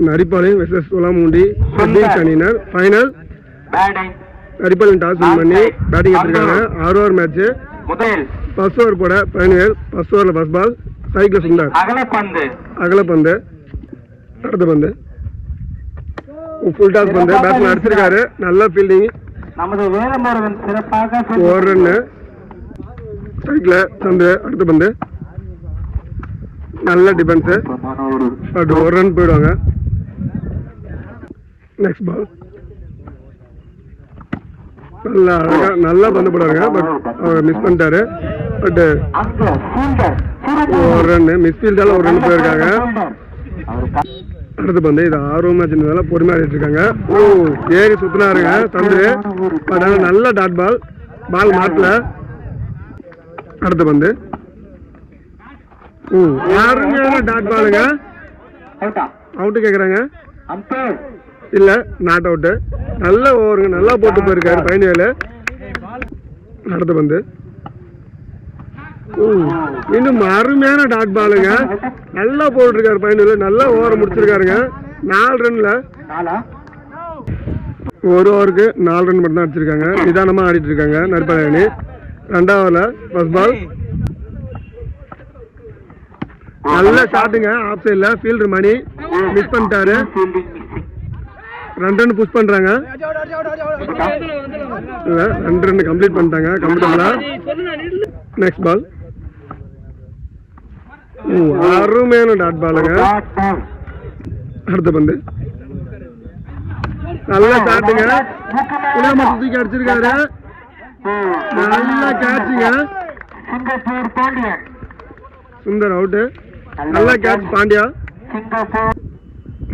நரிப்பாளையம் versus சோலாமுண்டி அணியினர் final. நரிப்பாளையம் toss win பண்ணி batting எடுத்திருக்காங்க. 6 ஓவர் மேட்ச். ஃபர்ஸ்ட் ஓவர் போட பயணிகள். ஃபர்ஸ்ட் ஓவர்ல ஃபர்ஸ்ட் பால் சைக்கிள் சுந்தர் அகல பந்து. அடுத்த பந்து ஃபுல் டாஸ் பந்து. பேட்ஸ்மேன் அடிச்சிருக்காரு. நல்ல ஃபீல்டிங். ஒரு ரன் சைக்கிள் சந்து. அடுத்த பந்து நல்ல டிஃபென்ஸ். பட் ஒரு ரன் போயிடுவாங்க. நெக்ஸ்ட் பால் நல்லா அழகா நல்லா பந்து போடுறாங்க. பட் அவர் மிஸ் பண்ணிட்டாரு. பட் ஒரு ரன் மிஸ்ஃபீல்டால ஒரு ரன் போயிருக்காங்க. அடுத்த பந்து இது 6 மேட்ச் பொறுமையா ஆடிட்டு இருக்காங்க. ஏறி சுத்தினாருங்க தந்து. பட் ஆனால் நல்ல டாட் பால். பால் மாட்டல. அடுத்த பந்து யாருங்க டாட் பாலுங்க. அவுட்டு கேக்குறாங்க. இல்ல நாட் அவுட். நல்ல ஓவருங்க. நல்லா போட்டு போயிருக்காரு ஃபைனல். அடுத்த பந்து இன்னும் அருமையான டாட் பாலுங்க. நல்லா போட்டுருக்காரு ஃபைனல். நல்லா ஓவர் முடிச்சிருக்காருங்க. 4 ரன்ல ஒரு ஓவருக்கு 4 ரன் மட்டும் தான் அடிச்சிருக்காங்க. நிதானமா ஆடிட்டு இருக்காங்க நரிப்பாளையம் அணி. 2வது ஓவர்ல ஃபர்ஸ்ட் பால் நல்ல ஷாட்டுங்க. ஆஃப் சைட்ல ஃபீல்டர் மணி மிஸ் பண்ணிட்டாரு. 2 ரன் புஷ் பண்றாங்க. 2 ரன் கம்ப்ளீட் பண்ணிட்டாங்க கம்ஃபர்டபுளா. நெக்ஸ்ட் பால் அருமையான டாட் பாலுங்க. அடுத்த பந்து நல்ல ஷாட்டுங்க. தூக்கி அடிச்சிருக்காரு. நல்ல கேட்சுங்க. சுந்தர் அவுட்டு. நல்ல catch Pandya.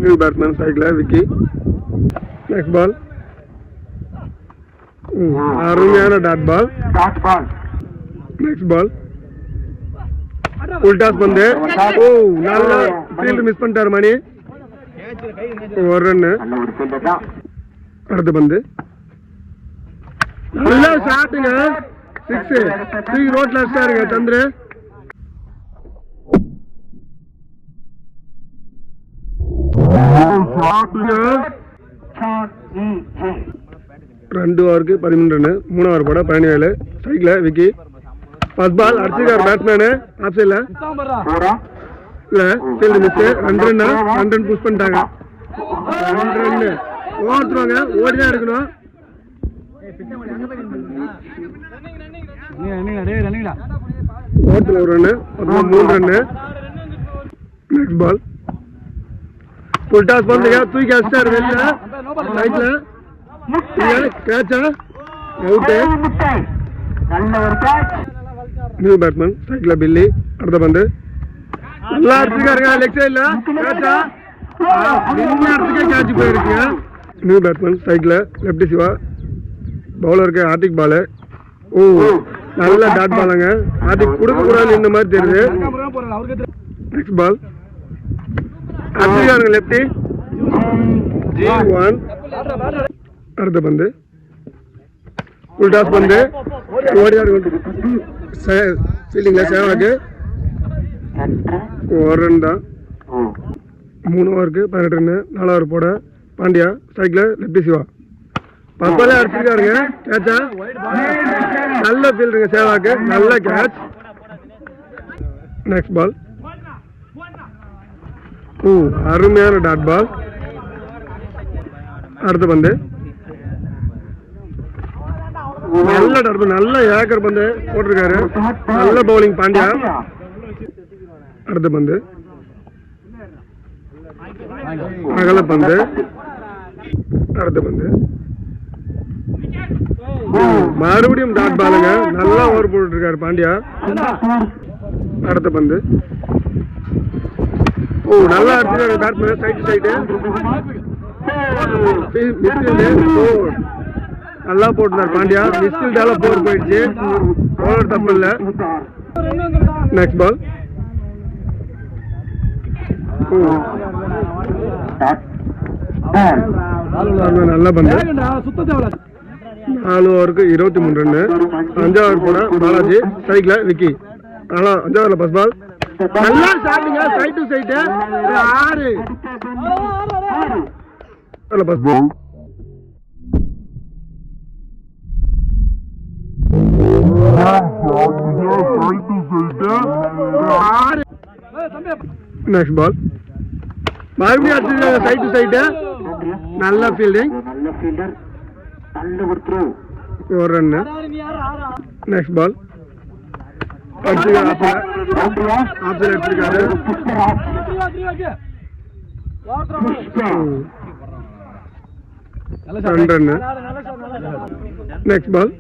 New batsman cycle Vicky. Next ball அருமையான dot ball. Next ball full toss பந்து. நல்ல ஃபீல்டு மிஸ் பண்ணிட்டாரு மணி. ஒரு ரன். அடுத்த பந்து நல்ல ஷாட்டுங்க. 6 தூக்கி ரோட்ல அடிச்சாருங்க சந்திர. ரெண்டு ஓவருக்கு 13 ரன். 3 ஓவர் போட 17 சைக்கிள் விக்கி. ஃபர்ஸ்ட் பால் அடிச்சிருக்காரு பேட்ஸ்மேனு. ஆஃப் சைட்ல இல்ல ஃபீல்டு மிஸ். 2 ரன் புஷ் பண்ணிட்டாங்க. 2 ரன் ஓடுறாங்க. ஓடிதான் எடுக்கணும். ஓட்டுல 1 run. 3 run. Next ball full toss பண்ணுங்க. தூக்கி அடிச்சாரு வெளில ரைட்ல. கேட்சா out. New batsman cycle Billy. அடுத்த பந்து நல்லா அடிச்சிருக்காருங்க லெக் சைட்ல. கேட்சா இடத்துக்கே கேட்ச் போயிருக்குங்க. New batsman cycle lefty Siva. பவுலருக்கு ஆர்டிக் பாலு. நல்ல டாட் பாலுங்க. ஆர்டிக் கொடுக்க கூடாது இந்த மாதிரி தெரியுது. நெக்ஸ்ட் பால் அடிச்சிருக்காருங்க லெப்டி. G1. அடுத்த பந்து ஃபுல் டாஸ் பந்து. ஓடியாரு ஃபீல்டிங்ல சேவாக்கு. 1 ரன் தான். 3 ஓவருக்கு 18 ரன். 4 ஓவர் போட பாண்டியா சைக்கிள் லெப்டி சிவா. பப்பாலே அடிச்சிருக்காருங்க. கேட்சா நல்ல ஃபீல்டுங்க சேவாக்கு. நல்ல கேட்ச். நெக்ஸ்ட் பால் அருமையான டாட் பால். அடுத்த பந்து நல்ல டாட் பால். நல்ல ஏக்கர் பந்து போட்டிருக்காரு. நல்ல பவுலிங் பாண்டியா. அடுத்த பந்து அகல பந்து. அடுத்த பந்து மறுபடியும் டாட் பாலுங்க. நல்லா ஓவர் போட்டு இருக்காரு பாண்டியா. அடுத்த பந்து நல்லா அடிச்சிருக்காரு பேட்ஸ்மேன் சைடு சைடு. நல்லா போட்டுனார் பாண்டியா. மிஸ்ஃபீல்டால 4 போயிடுச்சு. ஓவர் தப்பு இல்ல. நெக்ஸ்ட் பால் நல்ல பந்து. 4 ஓவருக்கு 23 ரன். 5 ஓவர் போன பாலாஜி சைக்கிள் விக்கி. 5 ஓவர்ல ஃபர்ஸ்ட் பால் நல்லா ஸ்டார்டிங்க சைட் டு சைட் 6 நல்ல பாஸ் பால் நெக்ஸ்ட் பால் மறுபடியும் அடிச்சிருக்காங்க சைட் டு சைட் நல்ல ஃபீல்டிங் ஒரு ரன் நெக்ஸ்ட் பால் அடிச்சிருக்காரு ரன் நெக்ஸ்ட் பால்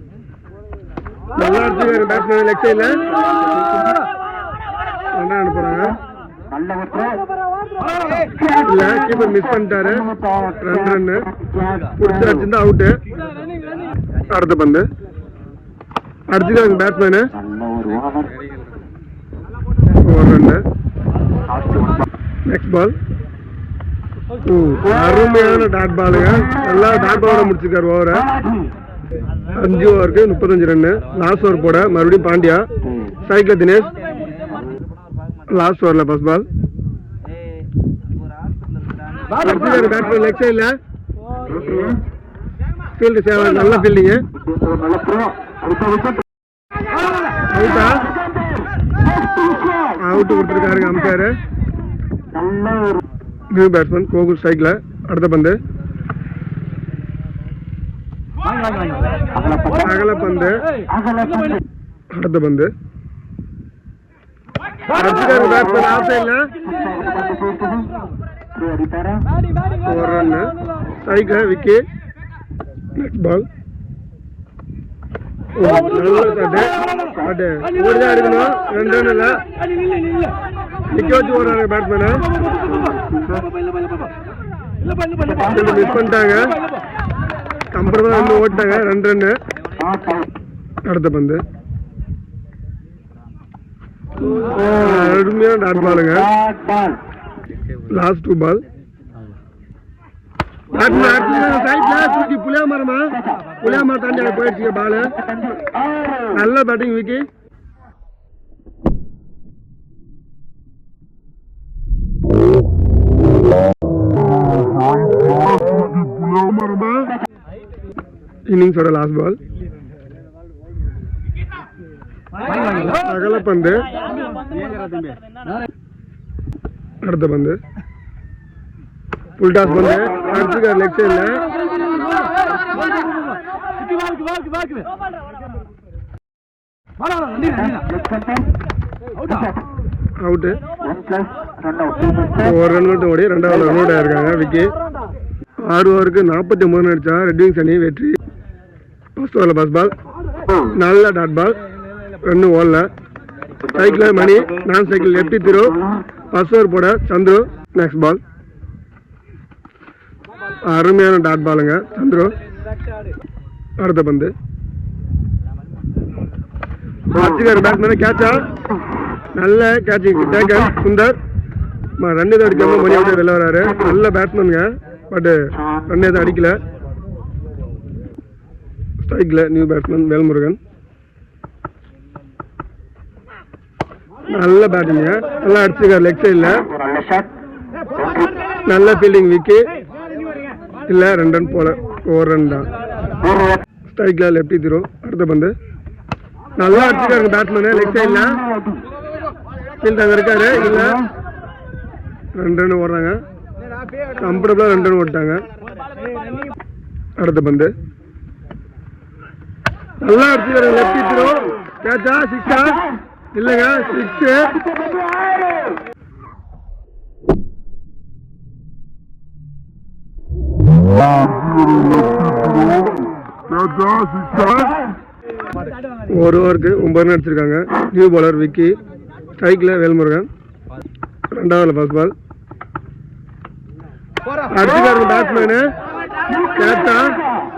நல்லா அடிச்சிருக்காரு பேட்ஸ்மேன் லெக் சைட்ல ரன் அனுப்புறாங்க இல்ல கீப்பர் மிஸ் பண்ணிட்டாரு ரன் புடிச்சு அடிச்சிருந்தா அவுட்டு அடுத்த பந்து அடிச்சிருக்காங்க பேட்ஸ்மேனு ஒரு ரன் நெக்ஸ்ட் பால் அருமையான டாட் பாலுங்க நல்லா டாட் பாலோட முடிச்சிருக்காரு ஓவரை 5 ஓவருக்கு 35 ரன் லாஸ்ட் ஓவர் போட மறுபடியும் பாண்டியா சைக்கிள் தினேஷ் லாஸ்ட் ஓவர்ல ஃபர்ஸ்ட் பால் பேட்ஸ்மேன் லெக் சைட்ல ஃபீல்டு சேவ் நல்ல ஃபீல்டிங் அவுட்டா அவுட் கொடுத்துருக்காருங்க அம்பையர் நியூ பேட்ஸ்மேன் கோகுல் ஸ்ட்ரைக்ல அடுத்த பந்து அகல பந்து அடுத்த பந்து அடிச்சிருக்காரு பேட்ஸ்மேன் ஆஃப் சைட்ல ஒரு ரன் ஸ்ட்ரைக்ல விக்கி நெக்ஸ்ட் பால் ஓடிதான் இருக்கணும் 2 ரன் இல்ல நிக்க வச்சு ஓடுறாங்க பேட்ஸ்மேனை மிஸ் பண்ணிட்டாங்க அப்புறமா வந்து ஓட்டாங்க 2 ரன் அடுத்த பந்து அருமையான டாட் பாலுங்க லாஸ்ட் 2 பால் சைட்ல சுத்தி புளியா மரம் தாண்டி போயிடுச்சு பாலு நல்ல பேட்டிங் விக்கி இன்னிங்ஸோட லாஸ்ட் பால் அகல பந்து அடுத்த பந்து ஃபுல் டாஸ் பந்து அடிச்சிருக்காரு லெக் சைட்ல அவுட்டு ஒரு ரன் மட்டும் ஓடி 2வது ரன் அவுட் ஆயிருக்காங்க விக்கி 6 ஓவருக்கு 49 ரன் அடிச்சா ரெட் விங்ஸ் அணி வெற்றி ஃபர்ஸ்ட் ஓவர்ல ஃபர்ஸ்ட் பால் நல்ல டாட் பால் ரன் ஓடல சைக்கிள் மணி நான் சைக்கிள் லெப்டி திரு ஃபர்ஸ்ட் ஓவர் போட சந்துரு நெக்ஸ்ட் பால் அருமையான டாட் பாலுங்க சந்துரு அடுத்த பந்து பேட்ஸ்மேன் கேட்சா நல்ல கேட்சிங் டேக்கன் சுந்தர் ரன் எதுவும் அடிக்காம மணி அவுட் வெளில வராரு நல்ல பேட்ஸ்மேனுங்க பட் ரன் எதுவும் அடிக்கல ஸ்ட்ரைக்ல நியூ பேட்ஸ்மேன் வேல்முருகன் நல்ல பேட்டிங்க நல்லா அடிச்சிருக்காரு லெக் சைட்ல நல்ல ஃபீல்டிங் விக்கி இல்ல 2 ரன் போல ஒரு ரன் தான் ஸ்ட்ரைக்ல லெப்டி திரு அடுத்த பந்து நல்லா அடிச்சிருக்காரு பேட்ஸ்மேன் லெக் சைட்ல ஃபீல்ட் அங்க இருக்காரு இல்ல 2 ரன் ஓடுறாங்க கம்ஃபர்டபுளா 2 ரன் ஓட்டாங்க அடுத்த பந்து நல்லா அடிச்சிருக்காரு லெப்டி திரு கேட்சா சிக்ஸா இல்லங்க 6 ஒரு ஓவருக்கு 9 ரன் அடிச்சிருக்காங்க நியூ பாலர் விக்கி ஸ்ட்ரைக்ல வேல்முருகன் 2வது ஃபர்ஸ்ட் பால் அடிச்சிருக்காரு பேட்ஸ்மேனு கேட்சா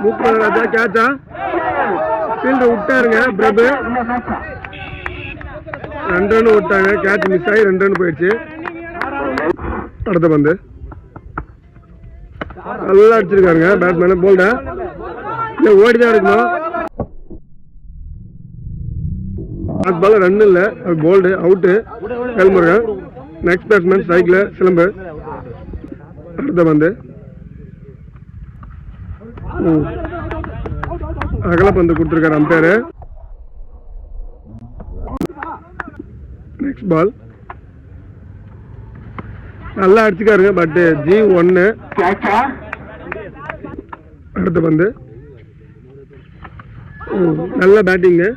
மூப்பராஜா கேட்சா ஃபீல்டு விட்டாருங்க பிரபு 2 ரன் விட்டாங்க கேட்ச் மிஸ் ஆகி 2 ரன் போயிடுச்சு அடுத்த பந்து நல்லா அடிச்சிருக்காருங்க பேட்ஸ்மேன் போல்டா இல்ல ஓடிதான் இருக்கணும் லாஸ்ட் பால் ரன் இல்ல, bowled out Velmurugan. Next batsman ஸ்ட்ரைக்ல சிலம்பு. அடுத்த பந்து அகல பந்து கொடுத்துருக்காரு அம்பையர். நெக்ஸ்ட் பால் நல்லா அடிச்சுக்காருங்க, பட் G1. அடுத்த பந்து நல்ல பேட்டிங்கு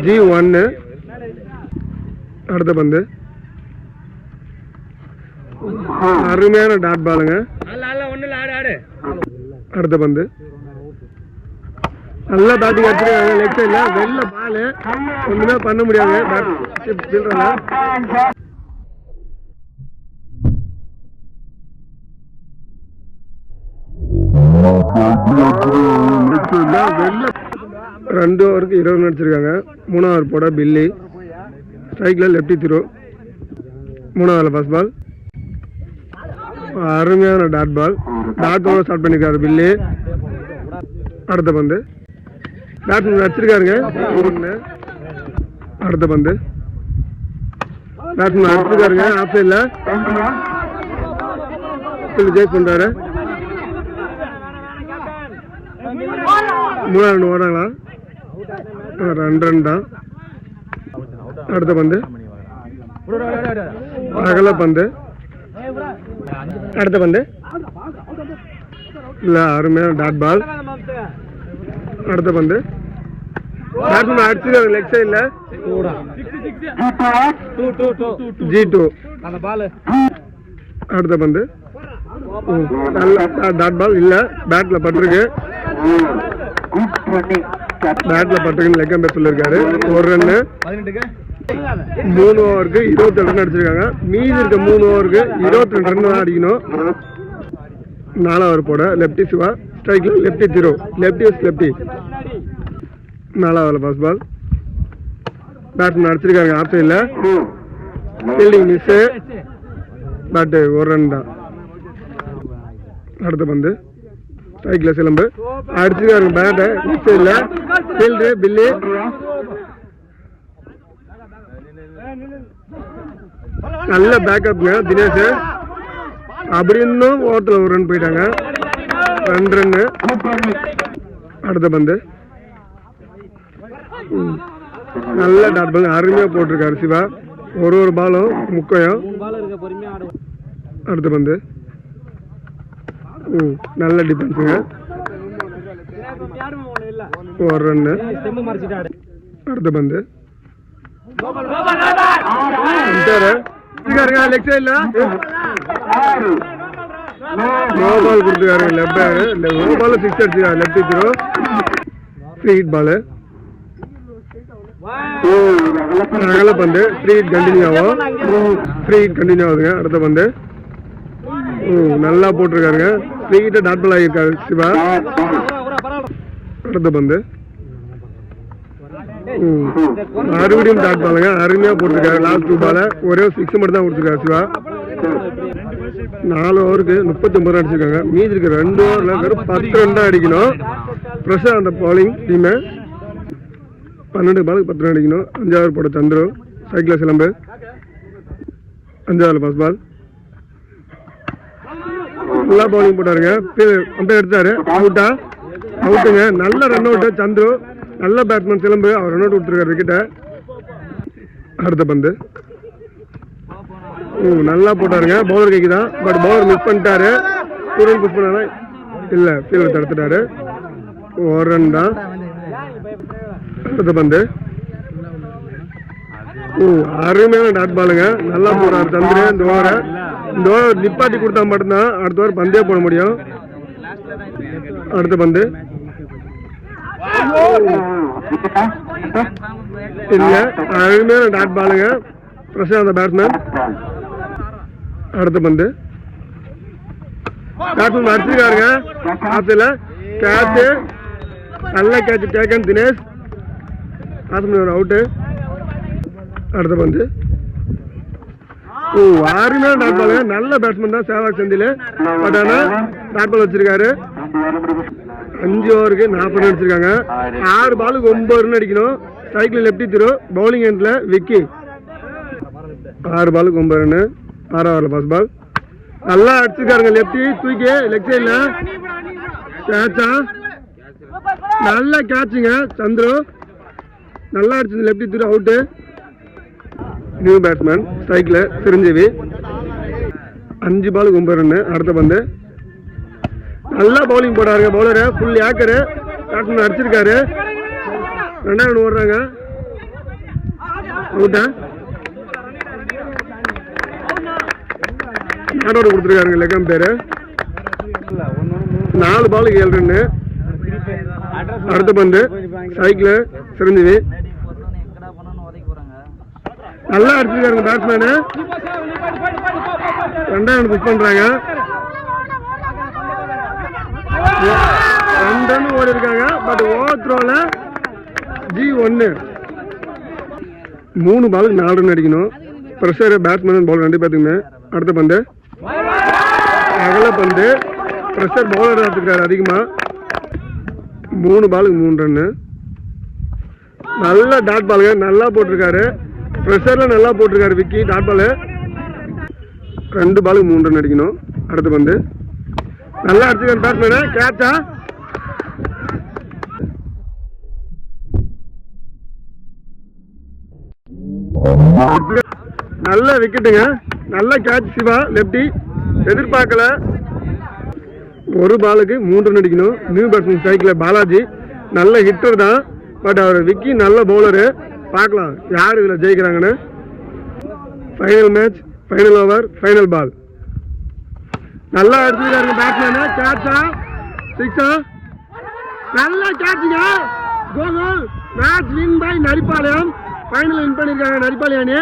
G1. அடுத்த பந்து அருமையான டாட் பாலுங்க. அடுத்த பந்து நல்ல பேட்டிங் அடிச்சிருக்காங்க, லெக் சைட்ல வெளில பாலு, ஒண்ணுமே பண்ண முடியாது. ரெண்டு ஓவருக்கு 20 ரன் அடிச்சிருக்காங்க. 3வது போட பில்லி. ஸ்ட்ரைக்ல லெப்டி த்ரோ. 3வது ஃபர்ஸ்ட் பால் அருமையான டாட் பால். டாட்டோட ஸ்டார்ட் பண்ணிருக்காரு பில்லி. அடுத்த பந்து பேட்ஸ்மேன் அடிச்சிருக்காருங்க. அடுத்த பந்து பேட்ஸ்மேன் அடிச்சிருக்காருங்க, ஆஃப் சைட்ல சேஸ் பண்றாரு. 3 ரன் ஓடுறாங்களா? 2 ரன் தான். அடுத்த பந்து அகல பந்து. அடுத்த பந்து இல்ல, அருமையான டாட் பால். அடுத்த பந்து பேட்ஸ்மேன் அடிச்சிருக்காரு லெக் சைட்ல G2. அடுத்த பந்து நல்ல டாட் பால் இல்ல, பேட்ல பட்டிருக்கு. பேட்ல பட்டிருக்குன்னு லெக் அம்பையர் சொல்லிருக்காரு. 1 ரன்னு. 3 ஓவருக்கு 22 ரன் அடிச்சிருக்காங்க. மீதி இருக்க 3 ஓவருக்கு 22 ரன் தான் அடிக்கணும். 4வது போட லெப்டி சிவா. ஸ்ட்ரைக்ல லெப்டி ஜீரோ. லெப்டி 4வது ஃபர்ஸ்ட் பால் பேட்ஸ்மேன் அடிச்சிருக்காங்க, ஆஃப் சைட்ல ஃபீல்டிங் மிஸ், பட் 1 ரன் தான். அடுத்த பந்து ஸ்ட்ரைக்ல சிலம்பு அடிச்சிருக்காருங்க, பேட்டை லெஃப்ட் சைட்ல ஃபீல்டு பில்லி. நல்ல பேக்கப்ங்க தினேஷ். அப்படி இருந்தும் ஓவரத்தில் 1 ரன் போயிட்டாங்க. 2 ரன்னு. அடுத்த பந்து நல்ல டாட் பால் அருமையா போட்டிருக்காரு சிவா. ஒரு பாலும் முக்கியம். அடுத்த பந்து நல்ல டிஃபென்ஸுங்க, 1 ரன்னு. அடுத்த பந்து லெக் சைட்ல நோ பால் கொடுத்துருக்காரு. லெஃப்ட் பால் 6 அடிச்சிருக்காரு. Lefty throw. Free hit ball. அகல பந்து ஃப்ரீ ஹிட் கண்டினியூ ஆகுதுங்க. அடுத்த பந்து நல்லா போட்டிருக்காருங்க. ஃப்ரீ ஹிட்ட டாட் பால் ஆகியிருக்காரு சிவா. அடுத்த பந்து மறுபடியும் டாட் பாலுங்க, அருமையா போட்டிருக்காரு. லாஸ்ட் 2 பால ஒரே 6 மட்டும் தான் கொடுத்துருக்காரு சிவா. 4 ஓவருக்கு 39 ரன் அடிச்சிருக்காங்க. மீதி இருக்க 2 ஓவர்ல வெறும் 10 ரன் தான் அடிக்கணும். ப்ரெஷர் அந்த பவுலிங் டீமு. 12 பாலுக்கு 10 ரன் அடிக்கணும். 5வது போட சந்திரு. சைக்கிள சிலம்பு. 5வது ஃபர்ஸ்ட் பால் நல்லா பவுலிங் போட்டாருங்க. அம்பையர் எடுத்தாரு, அவுட்டுங்க. நல்ல ரன் அவுட்டு சந்திரு. நல்ல பேட்ஸ்மேன் சிலம்பு, அவர் ரன் அவுட் கொடுத்துருக்காரு விக்கெட்டை. அடுத்த பந்து நல்லா போட்டாருங்க. பவுலர் கைக்கு தான், பட் பவுலர் மிஸ் பண்ணிட்டாரு. சூரியன் புஷ் பண்ணாரு இல்ல, ஃபீல்டர் தடுத்துட்டாரு. 1 ரன் தான். அடுத்த பந்து அருமையான டாட் பாலுங்க. நல்லா போறாரு சந்திரு. இந்த ஓவரை நிப்பாட்டி கொடுத்தா மட்டும்தான் அடுத்த ஓவர் பந்தே போட முடியும். அடுத்த பந்து இல்ல, அருமையான டாட் பாலுங்க. பிரசாந்த் பேட்ஸ்மேன். அடுத்த பந்து பேட்ஸ்மேன் அடிச்சிருக்காருங்க, ஆத்துல கேட்ச். நல்ல catch taken Dinesh. Batsman out. அடுத்த பந்து அருமையான டாட் பாலுங்க. நல்ல பேட்ஸ்மேன் தான் சேவாக் செந்தில், பட் ஆனா டாட் பால் வச்சிருக்காரு. 5 ஓவருக்கு 40 ரன் அடிச்சிருக்காங்க. 6 பாலுக்கு 9 ரன் அடிக்கணும். ஸ்ட்ரைக்கில் லெஃப்டி த்ரோ, பவுலிங் எண்டில் விக்கி. 6 பாலுக்கு 9 ரன்னு, 6 ஓவரில் ஃபர்ஸ்ட் பால். நல்லா அடிச்சுக்காருங்க லெஃப்டி தூக்கி லெக் சைடில் கேட்சா, நல்லா கேட்சுங்க சந்துரு, நல்லா அடிச்சது lefty throw, out. New batsman ஸ்ட்ரைக்கில் சிரஞ்சீவி. 5 பாலுக்கு 9 ரன்னு. அடுத்த பந்து நல்லா பவுலிங் போடாருங்க பவுலரு, ஃபுல் ஏக்கரு பேட்ஸ்மேன் அடிச்சிருக்காரு. 2 ரன் ஓடுறாங்க, அவுட்டா. நாட் அவுட் கொடுத்துருக்காருங்க லெக்கம் பேரு. 4 பாலுக்கு 7 ரன்னு. அடுத்த பந்து ஸ்ட்ரைக்கில் சிரஞ்சீவி, நல்லா அடிச்சிருக்காருங்க பேட்ஸ்மேனு. 2 ரன் புஷ் பண்றாங்க. 2 ரன் ஓடி இருக்காங்க. But over த்ரோல G1. 3 பாலுக்கு 4 ரன் அடிக்கணும். Pressure batsman bowler 2 பேத்துக்குமே. அடுத்த பந்து அகல பந்து, ப்ரெஷர் பவுலர் எடுத்துக்கிறாரு அதிகமா. 3 பாலுக்கு 3 ரன்னு. நல்ல டாட் பாலுங்க, நல்லா போட்டிருக்காரு. ப்ரெஷர்ல நல்லா போட்டிருக்காரு விக்கி. டாட் பாலு 2 பாலுக்கு 3 ரன் அடிக்கணும். அடுத்த பந்து நல்லா அடிச்சுக்காரு பேட்ஸ்மேனு, கேட்சா. நல்ல விக்கெட்டுங்க, நல்ல கேட்ச் சிவா லெப்டி, எதிர்பார்க்கல. 1 பாலுக்கு 3 ரன் அடிக்கணும். நியூ பேட்ஸ்மேன் ஸ்ட்ரைக்கில் பாலாஜி, நல்ல ஹிட்டர் தான். பட் அவர் விக்கி நல்ல பவுலரு. பார்க்கலாம் யார் இதில் ஜெயிக்கிறாங்கன்னு. Final match, final over, final ball. நல்லா அடிச்சுருக்காருங்க பேட்ஸ்மேனு, கேட்சா, சிக்ஸா, நல்ல கேட்சுங்க. கோல். Match win by Naripalayam. Final win பண்ணியிருக்காங்க நரிப்பாளையம் அணி.